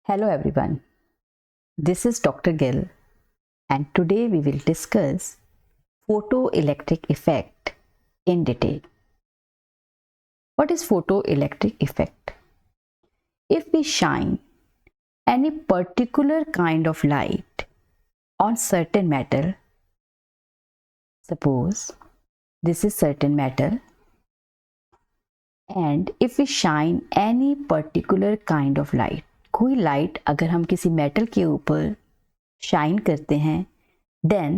Hello everyone, this is Dr. Gill and today we will discuss photoelectric effect in detail. What is photoelectric effect? If we shine any particular kind of light on certain metal, suppose this is certain metal, and if we shine any particular kind of light, कोई light अगर हम किसी metal के ऊपर shine करते हैं, then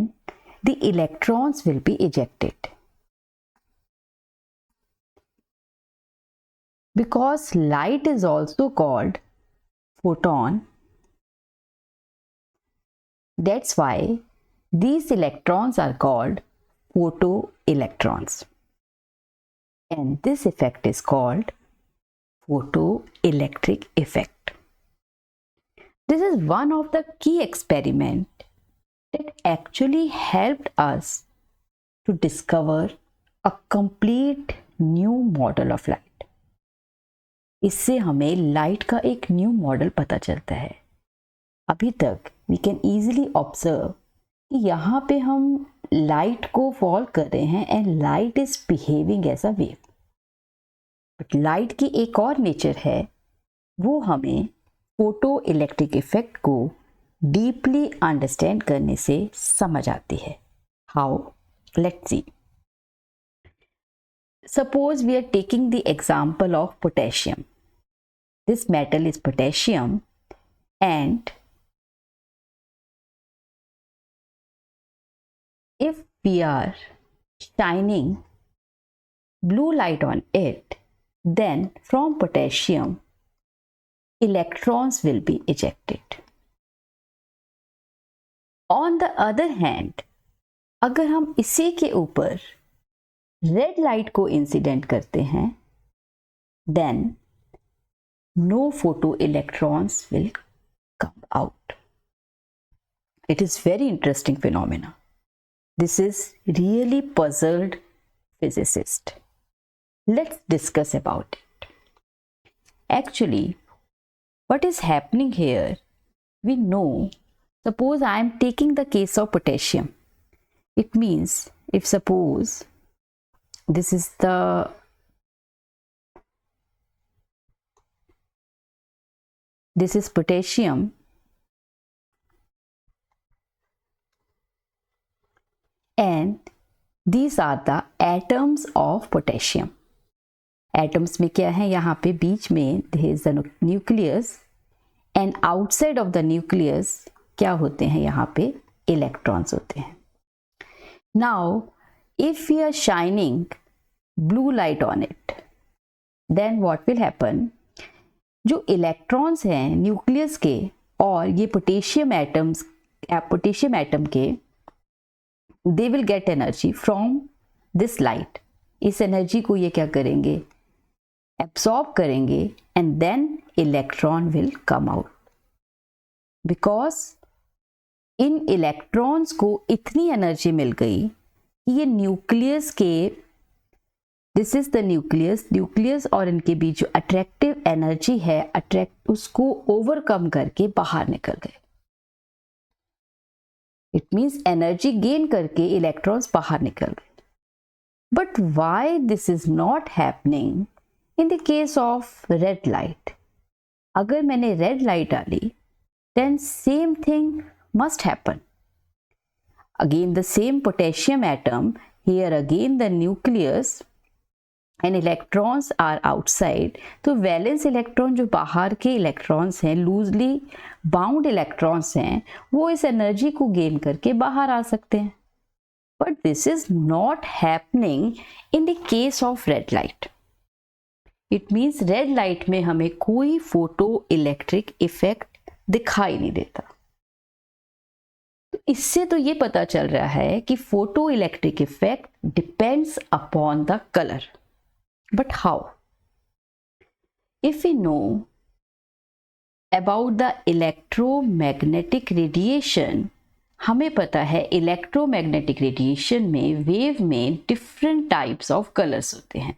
the electrons will be ejected. Because light is also called photon, that's why these electrons are called photoelectrons. And this effect is called photoelectric effect. This is one of the key experiments that actually helped us to discover a complete new model of light. इससे हमें light का एक new model पता चलता है. अभी तक we can easily observe कि यहाँ पे हम लाइट को फॉल कर रहे हैं and light is behaving as a wave. But light की एक और नेचर है, वो हमें फोटो इलेक्ट्रिक इफेक्ट को डीपली अंडरस्टैंड करने से समझ आती है. How? Let's see. Suppose we are taking the example of potassium. This metal is potassium and if we are shining blue light on it, then from potassium electrons will be ejected. On the other hand, अगर हम इसी के ऊपर red light को incident करते हैं, then no photoelectrons will come out. It is very interesting phenomena. This is really puzzled physicist. Let's discuss about it. Actually, what is happening here? We know, suppose I am taking the case of potassium. It means if suppose this is potassium and these are the atoms of potassium. Atoms में क्या है? यहाँ पे बीच में there is the nucleus and outside of the nucleus क्या होते हैं? यहाँ पे electrons होते हैं. Now, if we are shining blue light on it, then what will happen? जो electrons हैं न्यूक्लियस के और ये पोटेशियम एटम के, they will get energy from this light. इस एनर्जी को ये क्या करेंगे? एब्सॉर्ब करेंगे and then electron will come out. Because in electrons को इतनी एनर्जी मिल गई कि ये न्यूक्लियस के, दिस इज द न्यूक्लियस और इनके बीच जो अट्रैक्टिव एनर्जी है, उसको ओवरकम करके बाहर निकल गए. इट मीन्स एनर्जी गेन करके इलेक्ट्रॉन्स बाहर निकल गए. But why this is not happening in the case of red light? अगर मैंने रेड लाइट डाली, then same thing must happen. Again the same potassium atom, here again the nucleus and electrons are outside. तो valence electron जो बाहर के electrons हैं, loosely bound electrons हैं, वो इस एनर्जी को गेन करके बाहर आ सकते हैं. But this is not happening in the case of red light. It means red light में हमें कोई फोटो इलेक्ट्रिक इफेक्ट दिखाई नहीं देता. तो इससे तो ये पता चल रहा है कि photoelectric effect depends upon the colour. But how? If we know about the electromagnetic radiation, हमें पता है इलेक्ट्रोमैग्नेटिक रेडिएशन में वेव में डिफरेंट टाइप्स ऑफ कलर्स होते हैं.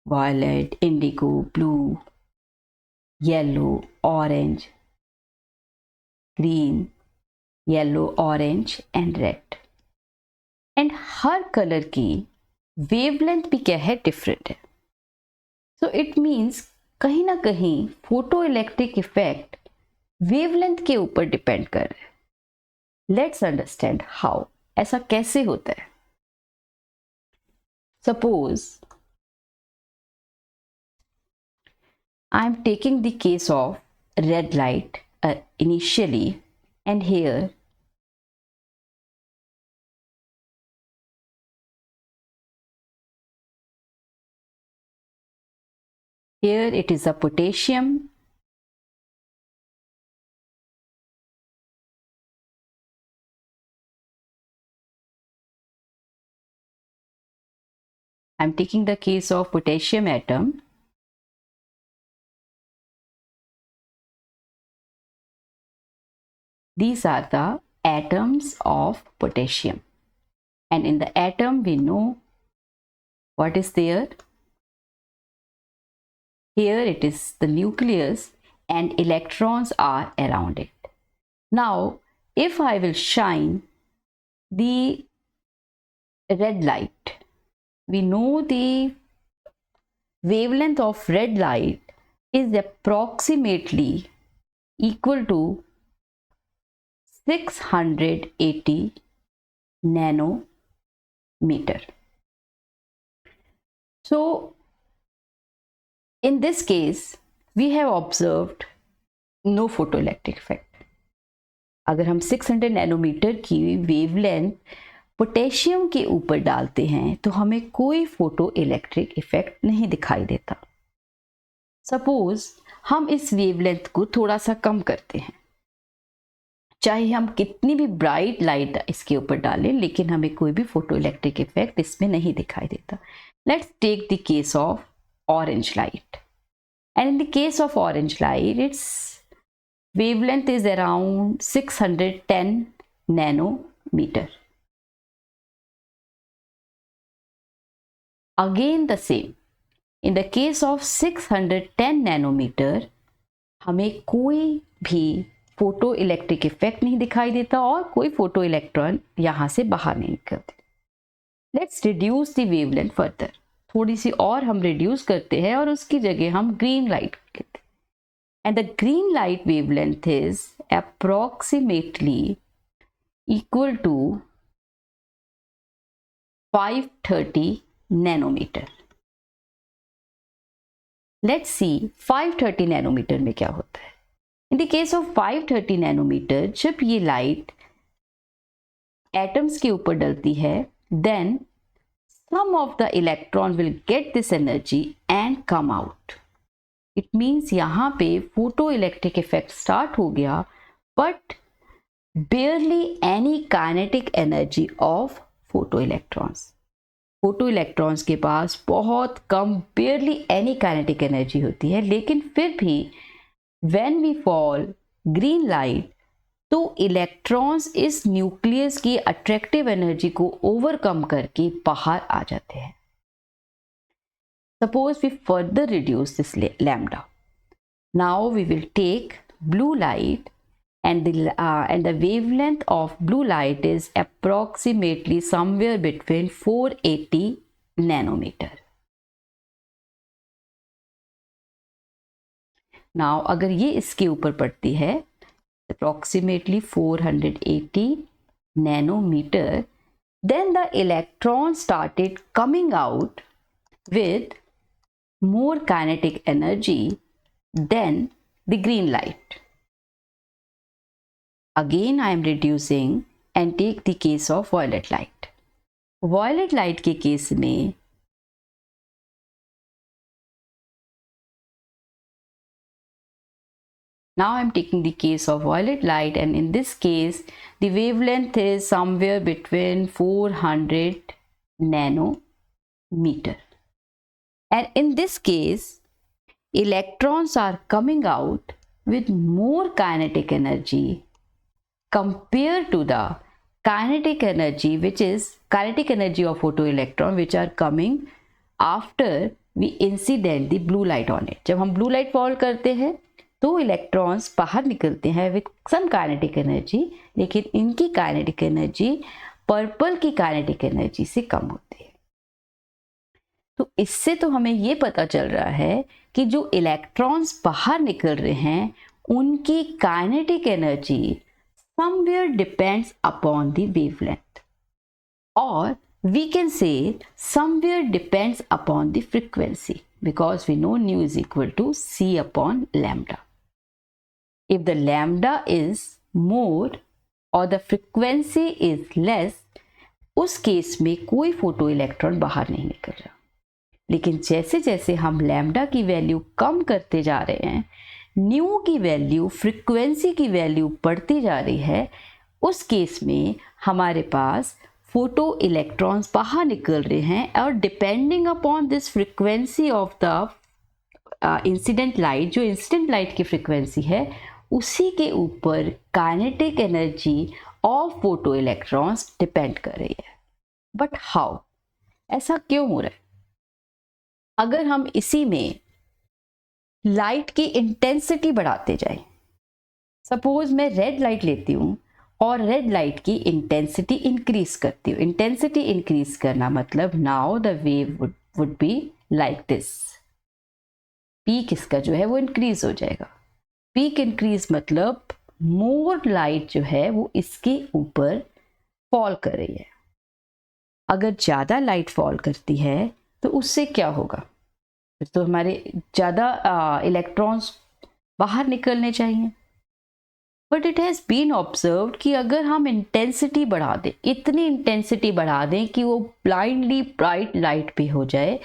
Violet, indigo, blue, yellow, orange, green, yellow, orange and red. And हर colour की wavelength भी क्या है, डिफरेंट है. सो इट मीन्स कहीं ना कहीं फोटो इलेक्ट्रिक इफेक्ट वेवलेंथ के ऊपर डिपेंड कर रहा है. लेट्स अंडरस्टैंड हाउ, ऐसा कैसे होता है. Suppose I am taking the case of red light initially, and here it is a potassium, I am taking the case of potassium atom. These are the atoms of potassium, and in the atom we know what is there. Here it is the nucleus and electrons are around it. Now if I will shine the red light, we know the wavelength of red light is approximately equal to 680 nanometer. So in this case we have observed no photoelectric effect. अगर हम 600 nanometre की wavelength potassium के ऊपर डालते हैं तो हमें कोई फोटो इलेक्ट्रिक इफेक्ट नहीं दिखाई देता. सपोज हम इस वेवलेंथ को थोड़ा सा कम करते हैं, चाहे हम कितनी भी ब्राइट लाइट इसके ऊपर डालें, लेकिन हमें कोई भी फोटो इलेक्ट्रिक इफेक्ट इसमें नहीं दिखाई देता. Let's take the case of orange light, and in the case of orange light it's wavelength is around 610 nanometer. Again the same, in the case of 610 nanometer हमें कोई भी फोटो इलेक्ट्रिक इफेक्ट नहीं दिखाई देता और कोई फोटो इलेक्ट्रॉन यहाँ से बाहर नहीं निकलते. Let's reduce the wavelength further. थोड़ी सी और हम रिड्यूस करते हैं और उसकी जगह हम ग्रीन लाइट लेते हैं. And the green light wavelength is approximately equal to 530 nanometer. Let's see 530 nanometer में क्या होता है. In the case of 530 nanometer, जब ये लाइट एटम्स के ऊपर डलती है, then some of the electron will get this energy and come out. It means यहाँ पे फोटो इलेक्ट्रिक इफेक्ट स्टार्ट हो गया, but barely any kinetic energy of photoelectrons. Photoelectrons के पास बहुत कम, बेयरली एनी काइनेटिक एनर्जी होती है, लेकिन फिर भी when we fall green light तो इलेक्ट्रॉन्स इस न्यूक्लियस की अट्रैक्टिव एनर्जी को ओवरकम करके बाहर आ जाते हैं. Suppose we further reduce this lambda. Now we will take blue light, and the wavelength of blue light is approximately somewhere between 480 nanometer. Now अगर ये इसके ऊपर पड़ती है approximately 480 nanometer, then the electron started coming out with more kinetic energy than the green light. Again I am reducing and take the case of violet light. Violet light के case में now I am taking the case of violet light, and in this case the wavelength is somewhere between 400 nanometer. And in this case, electrons are coming out with more kinetic energy compared to the kinetic energy, which is kinetic energy of photoelectron, which are coming after we incident the blue light on it. जब हम blue light fall करते हैं तो electrons बाहर निकलते हैं with some kinetic energy, लेकिन इनकी काइनेटिक एनर्जी पर्पल की काइनेटिक एनर्जी से कम होती है। तो इससे तो हमें ये पता चल रहा है कि जो इलेक्ट्रॉन्स बाहर निकल रहे हैं उनकी kinetic energy somewhere depends upon the wavelength, or we can say somewhere depends upon the frequency, because we know nu is equal to c upon lambda. If the lambda is more or the frequency is less, उस case में कोई photo electron बाहर नहीं निकल रहा। लेकिन जैसे जैसे हम लैम्डा की वैल्यू कम करते जा रहे हैं, न्यू की वैल्यू, फ्रीक्वेंसी की वैल्यू बढ़ती जा रही है, उस केस में हमारे पास फोटो इलेक्ट्रॉन्स बाहर निकल रहे हैं, और depending upon this frequency of the incident light, जो इंसिडेंट लाइट की फ्रीक्वेंसी है, उसी के ऊपर kinetic energy of photo electrons depend कर रही है। बट हाउ, ऐसा क्यों हो रहा है? अगर हम इसी में लाइट की इंटेंसिटी बढ़ाते जाएं, सपोज मैं रेड लाइट लेती हूं और रेड लाइट की इंटेंसिटी इंक्रीज करती हूँ। इंटेंसिटी इंक्रीज करना मतलब now the wave would be like this. Peak इसका जो है वो इंक्रीज हो जाएगा। पीक इंक्रीज मतलब मोर लाइट जो है वो इसके ऊपर फॉल कर रही है। अगर ज़्यादा लाइट फॉल करती है तो उससे क्या होगा? फिर तो हमारे ज़्यादा इलेक्ट्रॉन्स बाहर निकलने चाहिए। But it has been observed कि अगर हम इंटेंसिटी बढ़ा दें, इतनी इंटेंसिटी बढ़ा दें कि वो ब्लाइंडली ब्राइट लाइट भी हो जाए,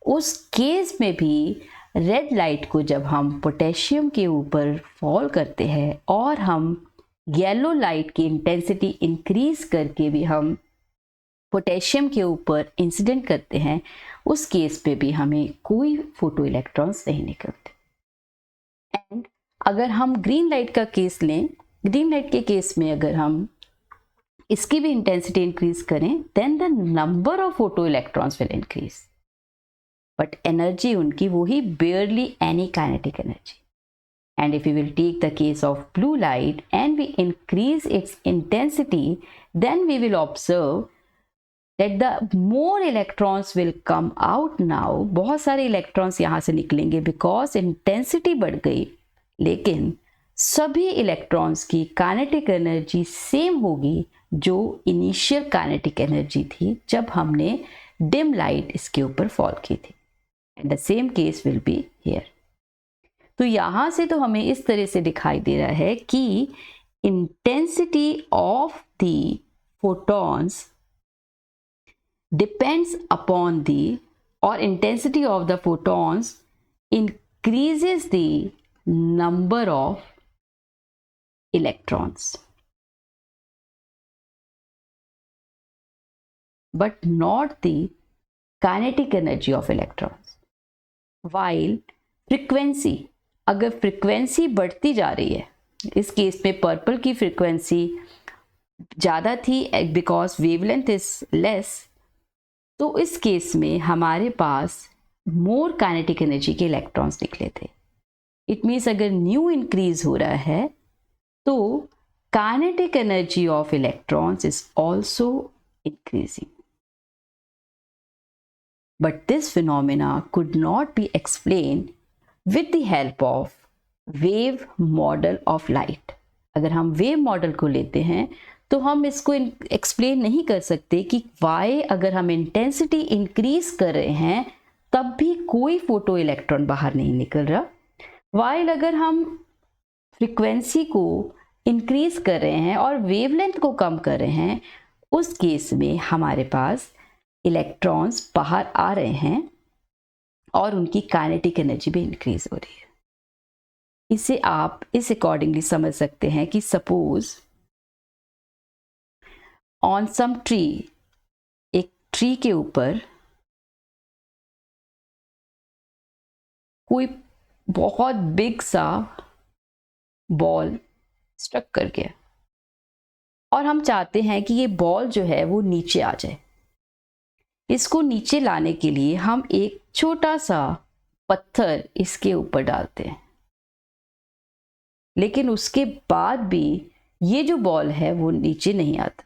उस केस में भी रेड लाइट को जब हम पोटेशियम के ऊपर फॉल करते हैं और हम येलो लाइट की इंटेंसिटी इंक्रीज करके भी हम पोटेशियम के ऊपर इंसिडेंट करते हैं, उस केस पे भी हमें कोई फोटो इलेक्ट्रॉन्स नहीं निकलते। एंड अगर हम ग्रीन लाइट का केस लें, ग्रीन लाइट के केस में अगर हम इसकी भी इंटेंसिटी इंक्रीज करें, then the number of photoelectrons will increase, but energy उनकी वही barely any kinetic energy. And if we will take the case of blue light and we increase its intensity, then we will observe that the more electrons will come out now. बहुत सारे electrons यहाँ से निकलेंगे because intensity बढ़ गई, लेकिन सभी electrons की काइनेटिक एनर्जी सेम होगी जो इनिशियल काइनेटिक एनर्जी थी जब हमने डिम लाइट इसके ऊपर फॉल की थी। And the same case will be here. तो यहाँ से तो हमें इस तरह से दिखाई दे रहा है कि intensity of the photons depends upon the, or intensity of the photons increases the number of electrons, but not the kinetic energy of electrons. While frequency, अगर frequency बढ़ती जा रही है, इस केस में पर्पल की frequency ज़्यादा थी because wavelength is less, तो इस केस में हमारे पास मोर काइनेटिक एनर्जी के इलेक्ट्रॉन्स निकले थे। इट मीन्स अगर न्यू इंक्रीज हो रहा है तो kinetic energy of electrons is also increasing. But this phenomena could not be explain with the help of wave model of light. अगर हम वेव मॉडल को लेते हैं तो हम इसको एक्सप्लेन नहीं कर सकते कि वाई अगर हम इंटेंसिटी इंक्रीज कर रहे हैं तब भी कोई फोटो इलेक्ट्रॉन बाहर नहीं निकल रहा, वाइल अगर हम फ्रीक्वेंसी को इंक्रीज कर रहे हैं और वेवलेंथ को कम कर रहे हैं, उस केस में हमारे पास इलेक्ट्रॉन्स बाहर आ रहे हैं और उनकी काइनेटिक एनर्जी भी इंक्रीज हो रही है। इसे आप इस अकॉर्डिंगली समझ सकते हैं कि सपोज ऑन सम ट्री, एक ट्री के ऊपर कोई बहुत बिग सा बॉल स्ट्रक कर गया और हम चाहते हैं कि ये बॉल जो है वो नीचे आ जाए। इसको नीचे लाने के लिए हम एक छोटा सा पत्थर इसके ऊपर डालते हैं। लेकिन उसके बाद भी ये जो बॉल है वो नीचे नहीं आता.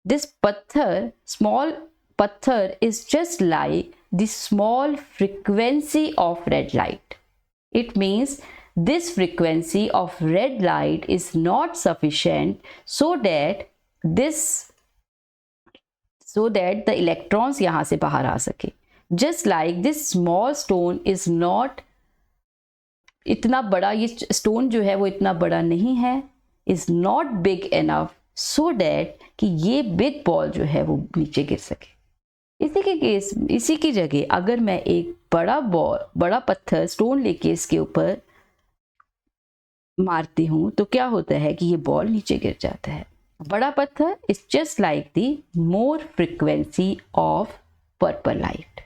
This pathar, small pathar, is just like the small frequency of red light. It means this frequency of red light is not sufficient so that the electrons यहाँ से बाहर आ सके. Just like this small stone is not, इतना बड़ा ये stone जो है वो इतना बड़ा नहीं है, is not big enough so that कि ये बिग बॉल जो है वो नीचे गिर सके. इसी की जगह अगर मैं एक बड़ा पत्थर स्टोन लेके इसके ऊपर मारती हूँ तो क्या होता है कि ये बॉल नीचे गिर जाता है. बड़ा पत्थर is just like the more frequency of purple light.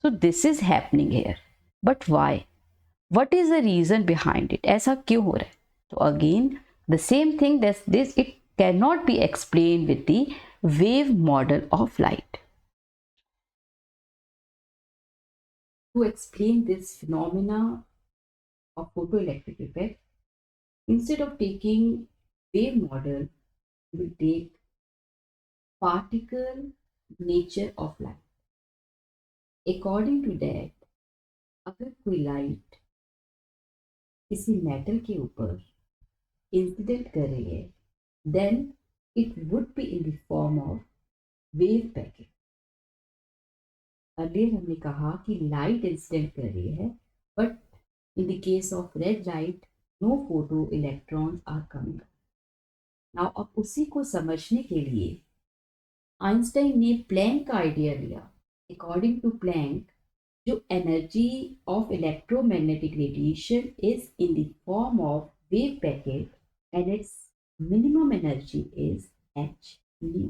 So this is happening here. But why? What is the reason behind it? ऐसा क्यों हो रहा है? तो again the same thing, it cannot be explained with the wave model of light. To explain this phenomena of photoelectric effect, instead of taking wave model, we take particle nature of light. According to that, अगर कोई light किसी metal के ऊपर incident कर रही है, then it would be in the form of wave packet. Earlier हमने कहा कि लाइट इंसिडेंट कर रही है, but in the case of red light no photoelectrons are coming. Now अब उसी को समझने के लिए आइंस्टाइन ने प्लैंक का आइडिया लिया. अकॉर्डिंग टू प्लैंक, जो energy of electromagnetic radiation is in the form of wave packet and it's minimum energy is h nu.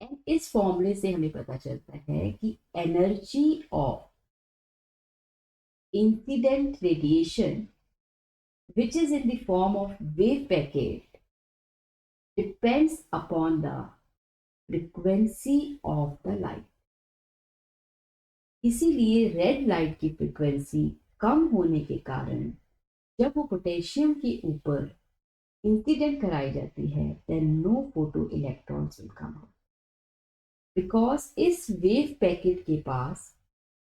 And इस फॉर्मूले से हमें पता चलता है कि energy of incident radiation which is in the form of wave packet depends upon the frequency of the light. इसीलिए red light की फ्रीक्वेंसी कम होने के कारण जब वो पोटेशियम के ऊपर इंसिडेंट कराई जाती है, then no photoelectrons will come out, because इस वेव पैकेट के पास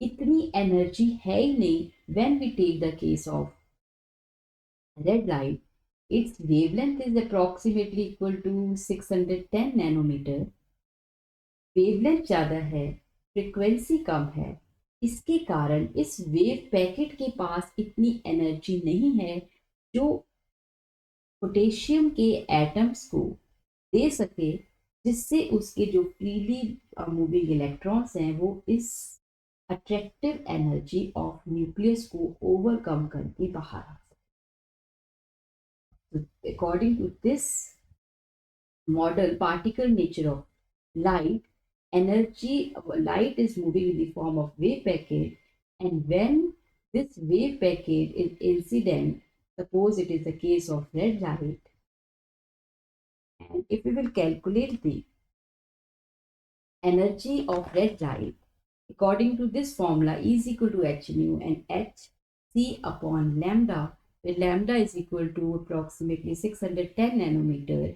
इतनी एनर्जी है ही नहीं. When we take the case of red light, its wavelength is approximately equal to 610 nanometre. Wavelength ज़्यादा है, फ्रीक्वेंसी कम है, इसके कारण इस वेव पैकेट के पास इतनी एनर्जी नहीं है जो पोटेशियम के एटम्स को दे सके, जिससे उसके जो फ्रीली मूविंग इलेक्ट्रॉन्स हैं वो इस अट्रैक्टिव एनर्जी ऑफ न्यूक्लियस को ओवरकम करके बाहर आ सके. According to this model, particle nature of light, light is moving in the form of wave packet, and when this wave packet is incident, suppose it is the case of red light, and if we will calculate the energy of red light according to this formula, E is equal to h nu and h c upon lambda, where lambda is equal to approximately 610 nanometer,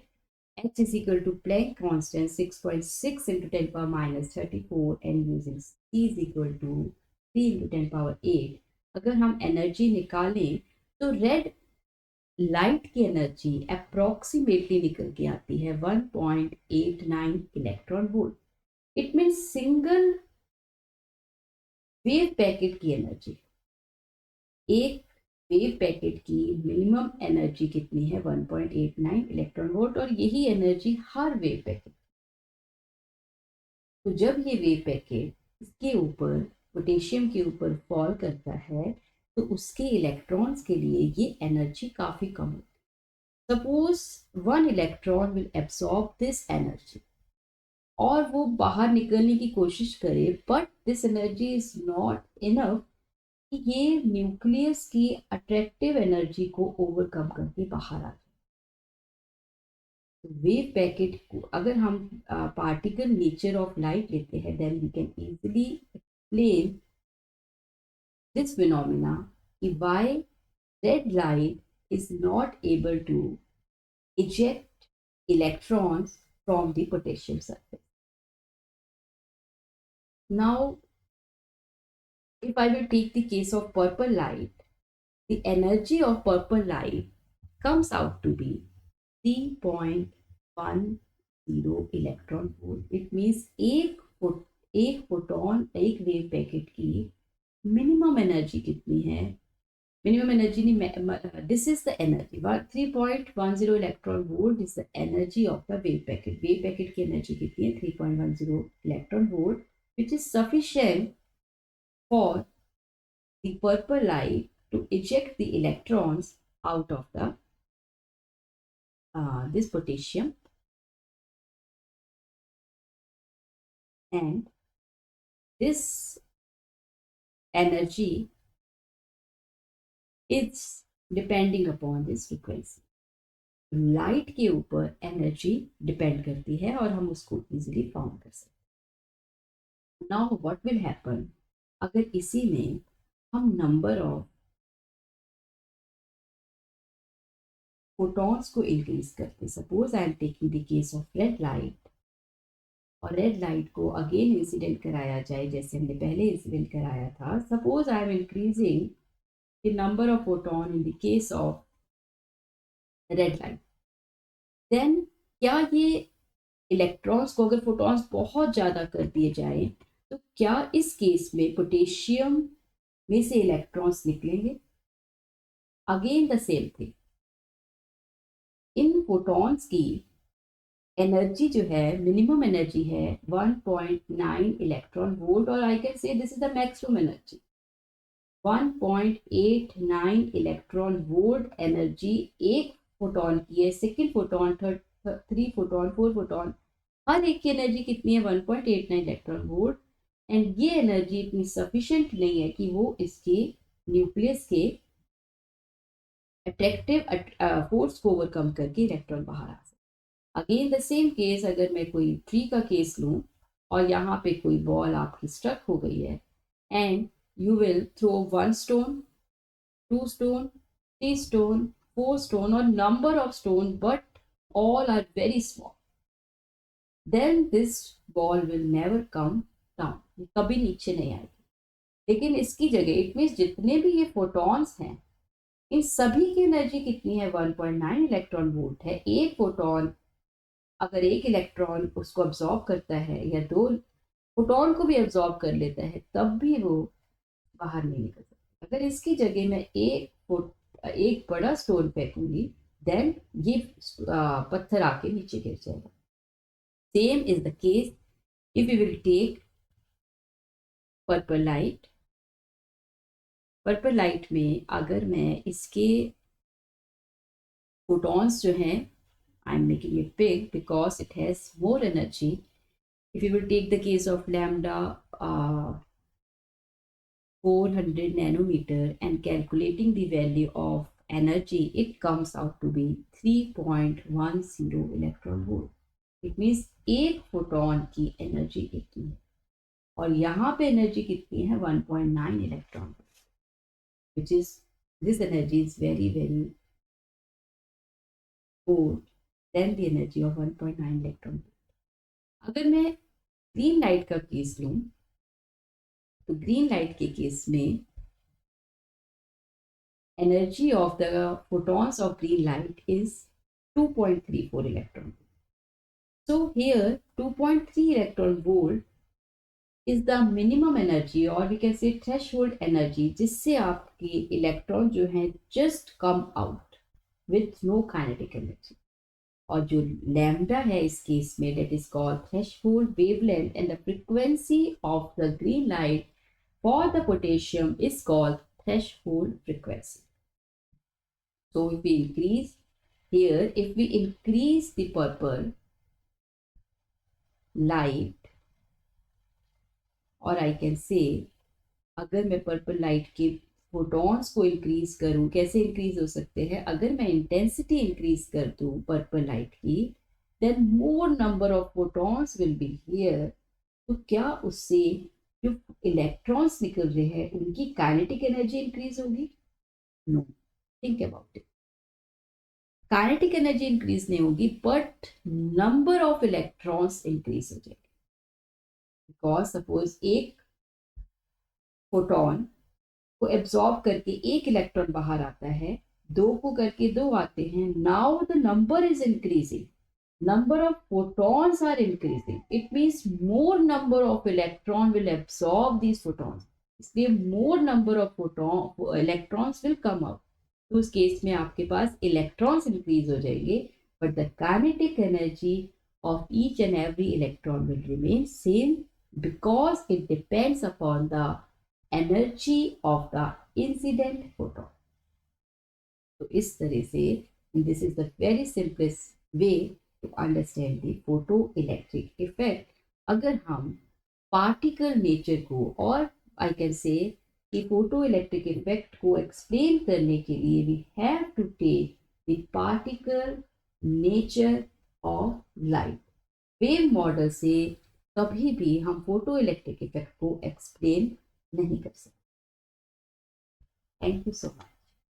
h is equal to Planck constant 6.6 into 10 power minus 34, and using c is equal to 3 into 10 power 8. अगर हम energy निकालें तो red light की energy approximately निकल के आती है 1.89 electron volt. It means single wave packet की एनर्जी, एक वेव पैकेट की मिनिमम एनर्जी कितनी है 1.89 इलेक्ट्रॉन वोल्ट, और यही एनर्जी हर वेव पैकेट. तो जब ये वेव पैकेट इसके ऊपर पोटेशियम के ऊपर फॉल करता है तो उसके इलेक्ट्रॉन्स के लिए ये एनर्जी काफ़ी कम होती है. Suppose one electron will absorb this energy और वो बाहर निकलने की कोशिश करे, but this energy is not enough कि ये न्यूक्लियस की अट्रैक्टिव एनर्जी को ओवरकम करके बाहर आ जाए. तो वेव पैकेट को अगर हम पार्टिकल नेचर ऑफ लाइट लेते हैं, then we can easily explain this phenomena कि why red light is not able to eject electrons from the potassium surface. Now, if I will take the case of purple light, the energy of purple light comes out to be 3.10 electron volt. It means एक photon एक wave packet की minimum energy कितनी है? Minimum energy नहीं, this is the energy. 3.10 electron volt is the energy of the wave packet. Wave packet की energy कितनी है? 3.10 electron volt, which is sufficient for the purple light to eject the electrons out of the this potassium, and this energy is depending upon this frequency. Light के ऊपर energy depend करती है और हम उसको इजीली फाउंड कर सकते हैं. नाउ व्हाट विल हैपन अगर इसी में हम नंबर ऑफ फोटॉन्स को इंक्रीज करते. Suppose I am taking the case of red light, और रेड लाइट को अगेन इंसिडेंट कराया जाए जैसे हमने पहले इंसिडेंट कराया था. Suppose I am increasing the number of photon in the case of red light, then क्या ये इलेक्ट्रॉन्स को, अगर फोटॉन्स बहुत ज़्यादा कर दिए जाए तो क्या इस केस में पोटेशियम में से इलेक्ट्रॉन्स निकलेंगे? Again the same thing. इन फोटॉन्स की एनर्जी जो है, मिनिमम एनर्जी है 1.9 इलेक्ट्रॉन वोल्ट, और I can say this is the maximum energy. 1.89 electron volt energy एक फोटॉन की है. Second photon, third, 3 photon, 4 photon, हर एक की एनर्जी कितनी है? 1.89 इलेक्ट्रॉन वोल्ट. एंड ये एनर्जी इतनी सफिशिएंट नहीं है कि वो इसके न्यूक्लियस के अट्रैक्टिव फोर्स को ओवरकम करके इलेक्ट्रॉन बाहर आ सके. अगेन द सेम केस, अगर मैं कोई ट्री का केस लूँ और यहाँ पे कोई बॉल आपकी स्ट्रक हो गई है, and you will throw 1 stone, 2 stone, 3 stone, 4 stone, और number of stone, but all are very small, then this ball will never come down. ये कभी नीचे नहीं आएगी. लेकिन इसकी जगह इट मीन्स जितने भी ये फोटॉन्स हैं, इन सभी की एनर्जी कितनी है? 1.9 इलेक्ट्रॉन वोल्ट है. एक फोटॉन अगर एक इलेक्ट्रॉन उसको अब्जॉर्ब करता है या 2 फोटॉन को भी अब्जॉर्ब कर लेता है, तब भी वो बाहर नहीं निकल सकता. अगर इसकी जगह मैं एक बड़ा स्टोन फेंकूंगी, देन ये पत्थर आके नीचे गिर जाएगा. Same is the case if you will take purple light. Purple light में अगर मैं इसके फोटॉन्स जो हैं, I am making it big because it has more energy. If you will take the case of lambda 400 nanometer and calculating the value of energy, it comes out to be 3.10 electron volt. It means एक photon की energy इतनी है, और यहाँ पे energy कितनी है? 1.9 electron, which is this energy is very very more than the energy of 1.9 electron. अगर मैं ग्रीन लाइट का केस लूँ, तो ग्रीन लाइट के केस में energy of the photons of green light is 2.34 electron. So here 2.3 electron volt is the minimum energy, or we can say threshold energy, जिससे आपके electron जो हैं just come out with no kinetic energy. और जो lambda है इस case में, that is called threshold wavelength, and the frequency of the green light for the potassium is called threshold frequency. So if we increase here, if we increase the purple light, और I can say अगर मैं purple light के photons को increase करूं, कैसे increase हो सकते हैं? अगर मैं इंटेंसिटी इंक्रीज कर दूं पर्पल लाइट की, then more number of photons will be here. तो क्या उससे जो इलेक्ट्रॉन्स निकल रहे हैं उनकी काइनेटिक एनर्जी इंक्रीज होगी? No, think about it. Kinetic energy increase नहीं होगी but number of electrons increase हो जाएंगे। बिकॉज सपोज एक फोटोन को एब्जॉर्ब करके एक इलेक्ट्रॉन बाहर आता है, दो को करके दो आते हैं, now the number is increasing, number of photons are increasing, it means more number of electron will absorb these photons, इसलिए more number of photon electrons will come out। तो उस केस में आपके पास electrons increase हो जाएंगे but the kinetic energy of each and every electron will remain same because it depends upon the energy of the incident photon। तो इस तरह से this is the very simplest way to understand the photoelectric effect। अगर हम particle nature को और I can से कि फोटोइलेक्ट्रिक इफेक्ट को एक्सप्लेन करने के लिए we have to take the particle nature of light. Wave model से कभी भी हम फोटोइलेक्ट्रिक इफेक्ट को एक्सप्लेन नहीं कर सकते। Thank you so much.